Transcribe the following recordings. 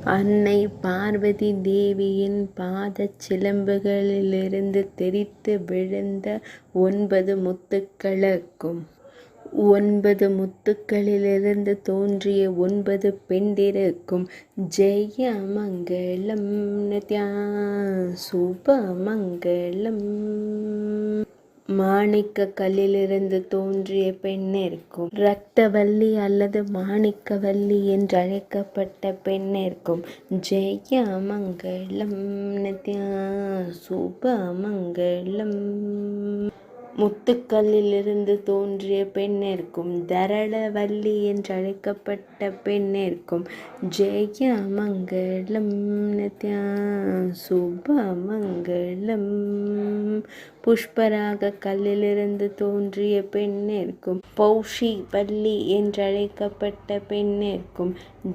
அன்னை பார்வதி தேவியின் பாதச் சிலம்புகளிலிருந்து தெறித்து விழுந்த 9 முத்துக்களுக்கும் 9 முத்துக்களிலிருந்து தோன்றிய 9 பெண்டிருக்கும் ஜெய மங்களம் நித்யா சுபமங்களம். மாணிக்க கல்லிலிருந்து தோன்றிய பெண்ணிற்கும் இரக்தவல்லி அல்லது மாணிக்கவல்லி என்றழைக்கப்பட்ட பெண்ணிற்கும் ஜெய மங்களம் நித்யா சுபமங்களம். முத்துக்கல்லிலிருந்து தோன்றிய பெண்ணிற்கும் தரளவல்லி என்றழைக்கப்பட்ட பெண்ணிற்கும் ஜெய மங்களம் நித்யா சுபமங்களம். புஷ்பராக கல்லிலிருந்து தோன்றிய பெண்ணிற்கும் பௌஷி வல்லி என்றழைக்கப்பட்ட பெண்ணிற்கும்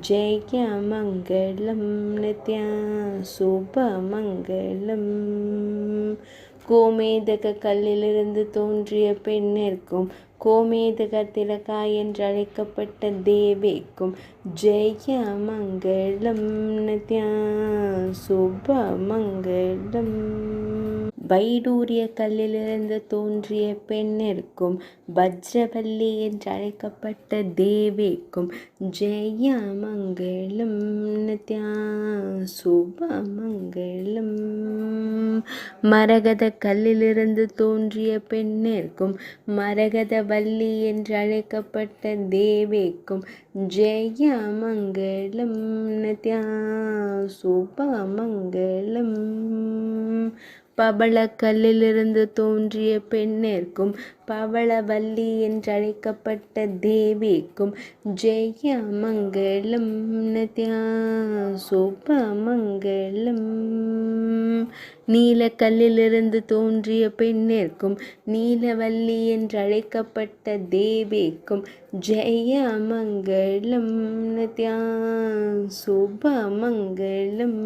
ஜெய மங்களம் நித்யா சுபமங்களம். கோமேதக கல்லிலிருந்து தோன்றிய பெண்ணிற்கும் கோமேதக திலகாய் என்றழைக்கப்பட்ட தேவிக்கும் ஜெய மங்களம் நித்யா சுபமங்களம். வைடூரிய கல்லிலிருந்து தோன்றிய பெண்ணிற்கும் வஜ்ரவல்லி என்றழைக்கப்பட்ட தேவிக்கும் ஜெய மங்களம் நித்யா சுபமங்களம். மரகத கல்லிலிருந்து தோன்றிய பெண்ணிற்கும் மரகத வல்லி என்றழைக்கப்பட்ட தேவிக்கும் ஜெய மங்களம் நித்யா சுபமங்களம். பவள கல்லிலிருந்து தோன்றிய பெண்ணிற்கும் பவளவல்லி என்றழைக்கப்பட்ட தேவிக்கும் ஜெய மங்களம் நித்யா சுபமங்களம். நீலக்கல்லிலிருந்து தோன்றிய பெண்ணிற்கும் நீலவல்லி என்றழைக்கப்பட்ட தேவிக்கும் ஜெய மங்களம் நித்யா சுபமங்களம்.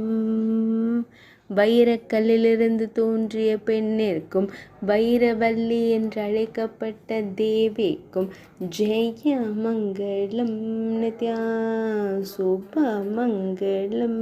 வைரக்கல்லிலிருந்து தோன்றிய பெண்ணிற்கும் வைரவல்லி என்றழைக்கப்பட்ட தேவிக்கும் ஜெய மங்களம் நித்யா சுபமங்களம்.